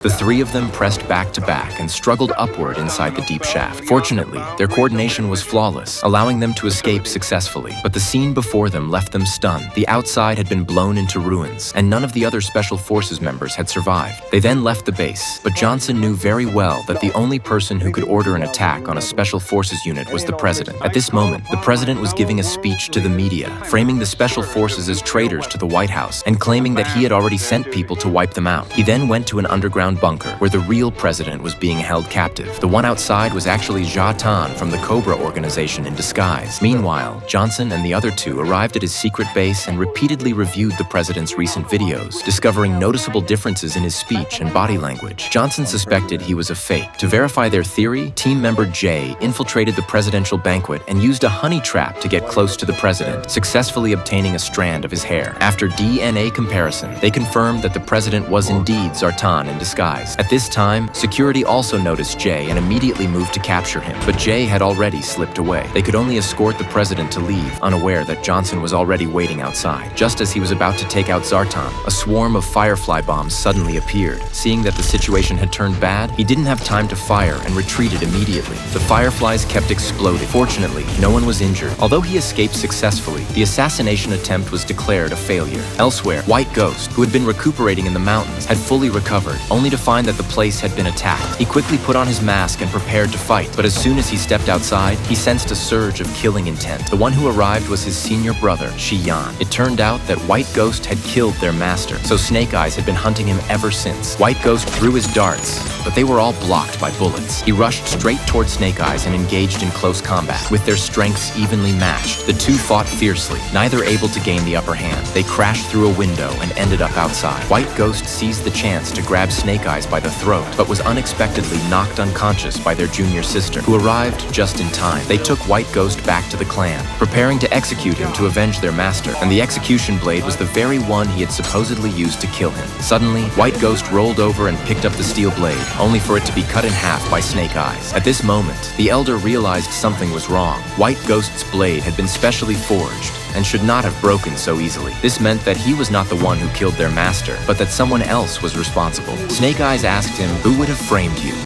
The three of them pressed back to back and struggled upward inside the deep shaft. Fortunately, their coordination was flawless, allowing them to escape successfully. But the scene before them left them stunned. The outside had been blown into ruins, and none of the other Special Forces members had survived. They then left the base, but Johnson knew very well that the only person who could order an attack on a Special Forces unit was the president. At this moment, the president was giving a speech to the media, framing the Special Forces as traitors to the White House and claiming that he had already sent people to wipe them out. He then went to an underground bunker where the real president was being held captive. The one outside was actually Jia Tan from the Cobra organization in disguise. Meanwhile, Johnson and the other two arrived at his secret base and repeatedly reviewed the president's recent videos, discovering noticeable differences in his speech and body language. Johnson suspected he was a fake. To verify their theory, team member Jay infiltrated the presidential banquet and used a honey trap to get close to the president, successfully obtaining a strand of his hair. After DNA comparison, they confirmed that the president was indeed Zartan in disguise. At this time, security also noticed Jay and immediately moved to capture him, but Jay had already slipped away. They could only escort the president to leave, unaware that Johnson was already waiting outside. Just as he was about to take out Zartan, a swarm of firefly bombs suddenly appeared. Seeing that the situation had turned bad, he didn't have time to fire and retreated immediately. The fireflies kept exploding. Fortunately, no one was injured. Although he escaped successfully, the assassination attempt was declared a failure. Elsewhere, White Ghost, who had been recuperating in the mountains, had fully recovered, only to find that the place had been attacked. He quickly put on his mask and prepared to fight, but as soon as he stepped outside, he sensed a surge of killing intent. The one who arrived was his senior brother, Shi Yan. It turned out that White Ghost had killed their master, so Snake Eyes had been hunting him ever since. White Ghost threw his darts, but they were all blocked by bullets. He rushed straight toward Snake Eyes and engaged in close combat. With their strengths evenly matched, the two fought fiercely, neither able to gain the upper hand. They crashed through a window and ended up outside. White Ghost seized the chance to grab Snake Eyes by the throat, but was unexpectedly knocked unconscious by their junior sister, who arrived just in time. They took White Ghost back to the clan, preparing to execute him to avenge their master, and the execution blade was the very one he had supposedly used to kill him. Suddenly, White Ghost rolled over and picked up the steel blade, only for it to be cut in half by Snake Eyes. At this moment, the Elder realized something was wrong. White Ghost's blade had been specially forged and should not have broken so easily. This meant that he was not the one who killed their master, but that someone else was responsible. Snake Eyes asked him, "Who would have framed you?"